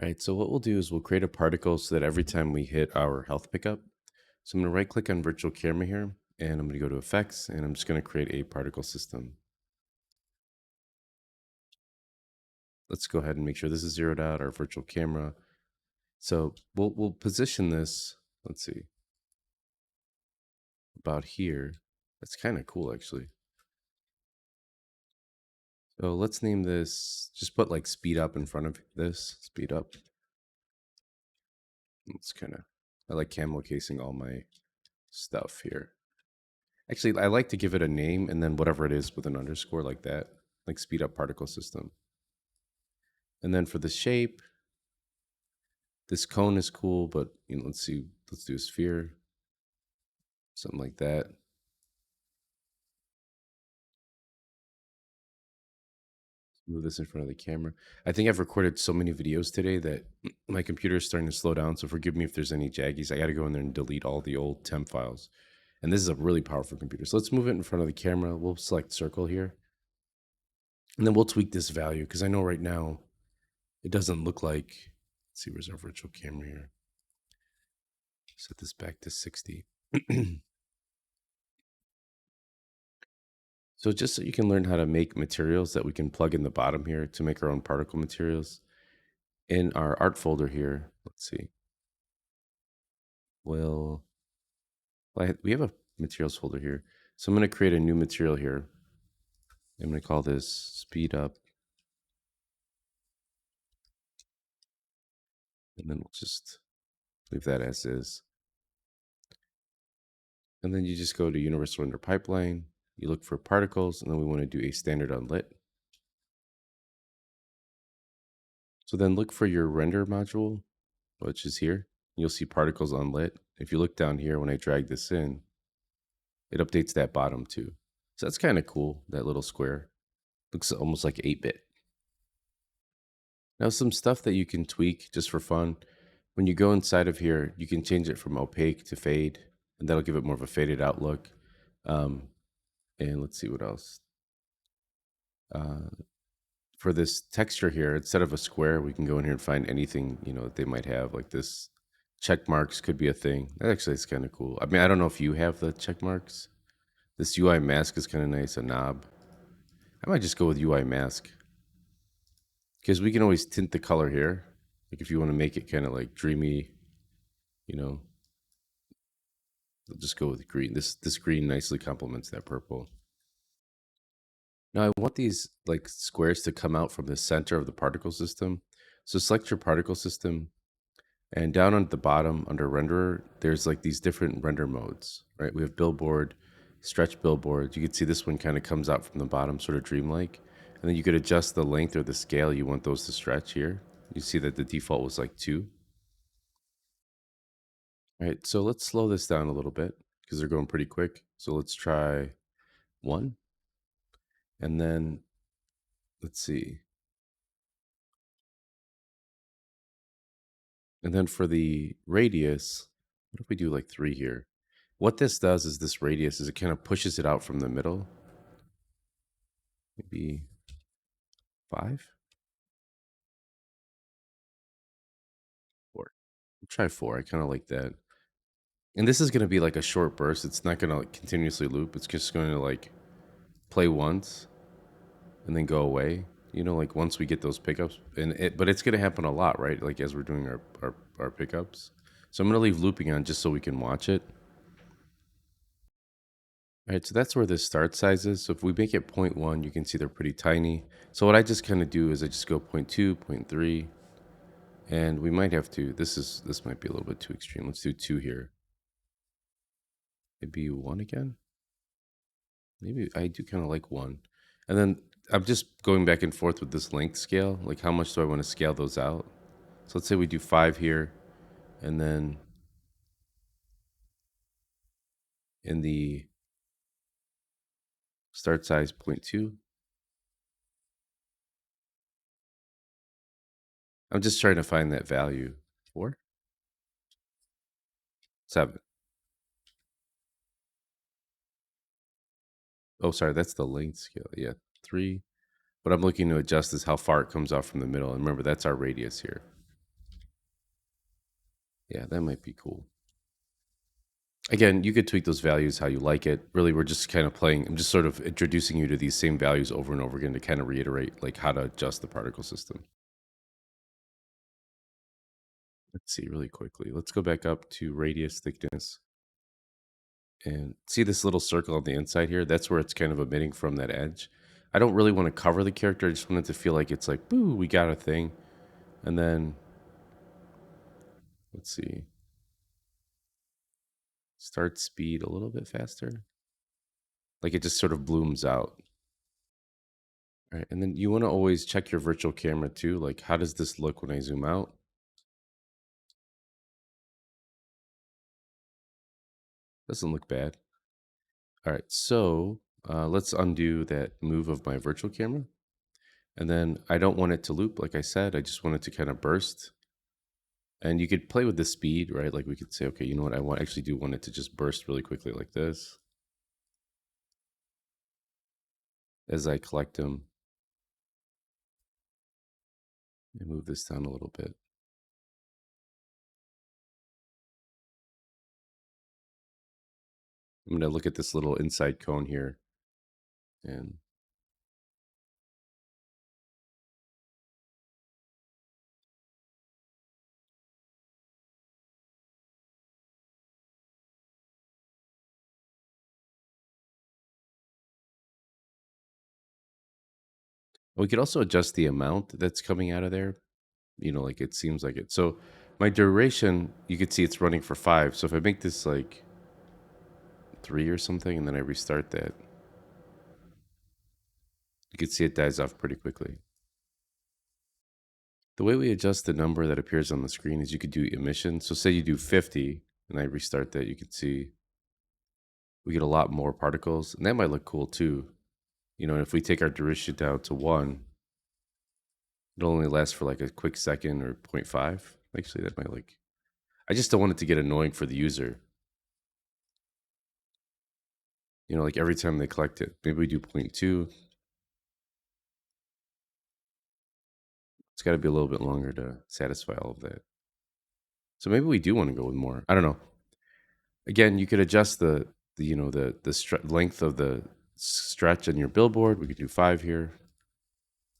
All right, so what we'll do is we'll create a particle so that every time we hit our health pickup, so I'm going to right click on virtual camera here, and I'm going to go to effects, and I'm just going to create a particle system. Let's go ahead and make sure this is zeroed out, our virtual camera. So we'll position this, let's see, about here. That's kind of cool, actually. So let's name this, just put like speed up in front of this, speed up. It's kind of, I like camel casing all my stuff here. Actually, I like to give it a name and then whatever it is with an underscore like that, like speed up particle system. And then for the shape, this cone is cool, but let's see, let's do a sphere, something like that. Move this in front of the camera. I think I've recorded so many videos today that my computer is starting to slow down. So forgive me if there's any jaggies. I got to go in there and delete all the old temp files. And this is a really powerful computer. So let's move it in front of the camera. We'll select circle here. And then we'll tweak this value because I know right now it doesn't look like, let's see, where's our virtual camera here? Set this back to 60. So just so you can learn how to make materials that we can plug in the bottom here to make our own particle materials. In our art folder here, let's see. Well, we have a materials folder here. So I'm going to create a new material here. I'm going to call this speed up. And then we'll just leave that as is. And then you just go to Universal Render Pipeline. You look for particles, and then we want to do a standard unlit. So then look for your render module, which is here. You'll see particles unlit. If you look down here, when I drag this in, it updates that bottom too. So that's kind of cool, that little square. Looks almost like 8-bit. Now some stuff that you can tweak just for fun. When you go inside of here, you can change it from opaque to fade, and that'll give it more of a faded outlook. And let's see what else. For this texture here, instead of a square, we can go in here and find anything, that they might have, like this. Check marks could be a thing. That actually is kind of cool. I mean, I don't know if you have the check marks. This UI mask is kind of nice, a knob. I might just go with UI mask. Because we can always tint the color here. Like if you want to make it kind of like dreamy, I'll just go with green. This green nicely complements that purple. Now I want these like squares to come out from the center of the particle system. So select your particle system, and down on the bottom under renderer, there's like these different render modes, right? We have billboard, stretch billboard. You can see this one kind of comes out from the bottom, sort of dreamlike. And then you could adjust the length or the scale you want those to stretch here. You see that the default was like 2. All right, so let's slow this down a little bit because they're going pretty quick. So let's try 1. And then let's see. And then for the radius, what if we do like 3 here? What this does is this radius is it kind of pushes it out from the middle. Maybe 5? 4. We'll try 4. I kind of like that. And this is going to be like a short burst. It's not going to like continuously loop. It's just going to like play once and then go away. Like once we get those pickups, but it's going to happen a lot, right? Like as we're doing our pickups. So I'm going to leave looping on just so we can watch it. All right, so that's where this start size is. So if we make it 0.1, you can see they're pretty tiny. So what I just kind of do is I just go 0.2, 0.3, and we might have to, this might be a little bit too extreme. Let's do 2 here. Maybe 1 again. Maybe I do kind of like 1. And then I'm just going back and forth with this length scale. Like how much do I want to scale those out? So let's say we do 5 here, and then in the start size 0.2. I'm just trying to find that value. 4? 7. Oh, sorry, that's the length scale. Yeah, 3. What I'm looking to adjust is how far it comes off from the middle. And remember, that's our radius here. Yeah, that might be cool. Again, you could tweak those values how you like it. Really, we're just kind of playing. I'm just sort of introducing you to these same values over and over again to kind of reiterate like how to adjust the particle system. Let's see really quickly. Let's go back up to radius thickness and see this little circle on the inside here. That's where it's kind of emitting from that edge. I don't really want to cover the character. I just want it to feel like it's like, boo, we got a thing. And then let's see, start speed a little bit faster. Like it just sort of blooms out. All right. And then you want to always check your virtual camera too. Like, how does this look when I zoom out? Doesn't look bad. All right. So let's undo that move of my virtual camera. And then I don't want it to loop, like I said. I just want it to kind of burst. And you could play with the speed, right? Like we could say, okay, you know what? I want actually do want it to just burst really quickly like this as I collect them and move this down a little bit. I'm going to look at this little inside cone here and we could also adjust the amount that's coming out of there. You know, like it seems like it. So my duration, you could see it's running for 5. So if I make this like 3 or something and then I restart that, you could see it dies off pretty quickly. The way we adjust the number that appears on the screen is you could do emission. So say you do 50 and I restart that, you could see we get a lot more particles. And that might look cool too. You know, if we take our duration down to 1, it'll only last for like a quick second or 0.5. Actually, that might like, I just don't want it to get annoying for the user. You know, like every time they collect it, maybe we do 0.2. It's got to be a little bit longer to satisfy all of that. So maybe we do want to go with more. I don't know. Again, you could adjust the you know the length of the stretch on your billboard. We could do 5 here.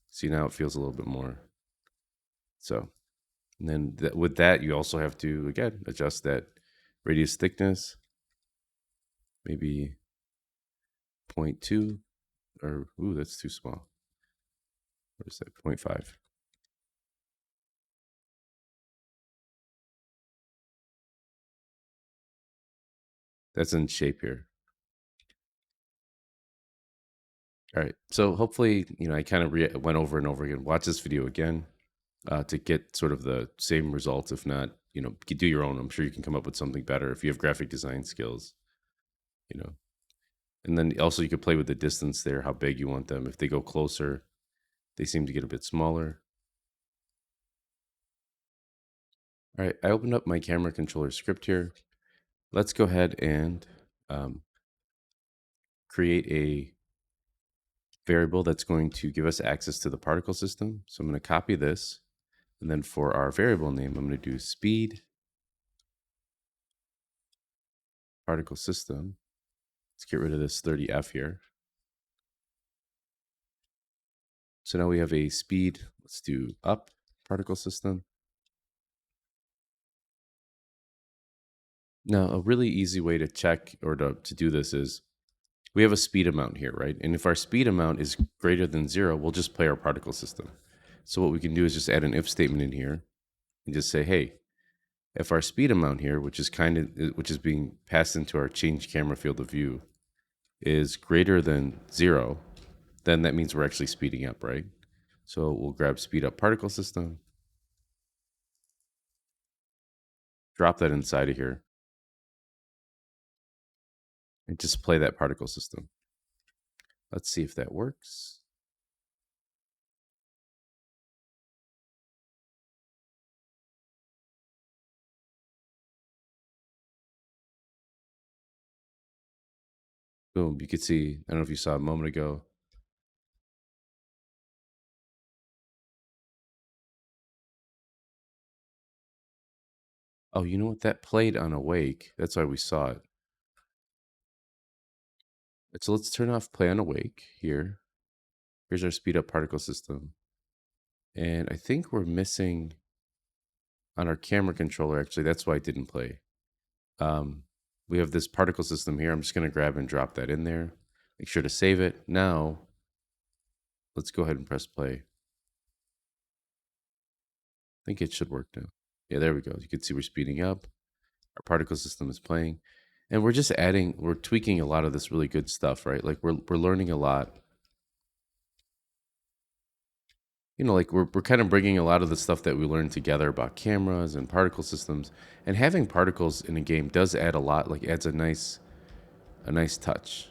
See, now it feels a little bit more. So, and then with that, you also have to again adjust that radius thickness. Maybe 0.2 or ooh, that's too small. What is that? 0.5. That's in shape here. All right. So hopefully, you know, I kind of went over and over again. Watch this video again to get sort of the same results. If not, you know, do your own. I'm sure you can come up with something better if you have graphic design skills, you know. And then also you could play with the distance there, how big you want them. If they go closer, they seem to get a bit smaller. All right. I opened up my camera controller script here. Let's go ahead and create a variable that's going to give us access to the particle system. So I'm going to copy this. And then for our variable name, I'm going to do speed particle system. Let's get rid of this 30F here. So now we have a speed. Let's do up particle system. Now, a really easy way to check or to do this is we have a speed amount here, right? And if our speed amount is greater than 0, we'll just play our particle system. So what we can do is just add an if statement in here and just say, hey, if our speed amount here, which is being passed into our change camera field of view, is greater than 0, then that means we're actually speeding up, right? So we'll grab speed up particle system, drop that inside of here, and just play that particle system. Let's see if that works. Boom, you could see, I don't know if you saw a moment ago, Oh, you know what? That played on Awake. That's why we saw it. So let's turn off Play on Awake here. Here's our speed up particle system. And I think we're missing on our camera controller, actually. That's why it didn't play. Um, we have this particle system here. I'm just going to grab and drop that in there. Make sure to save it. Now, let's go ahead and press play. I think it should work now. Yeah, there we go. You can see we're speeding up. Our particle system is playing. And we're just adding, we're tweaking a lot of this really good stuff, right? Like we're learning a lot. You know, like we're kind of bringing a lot of the stuff that we learned together about cameras and particle systems, and having particles in a game does add a lot. Like adds a nice touch.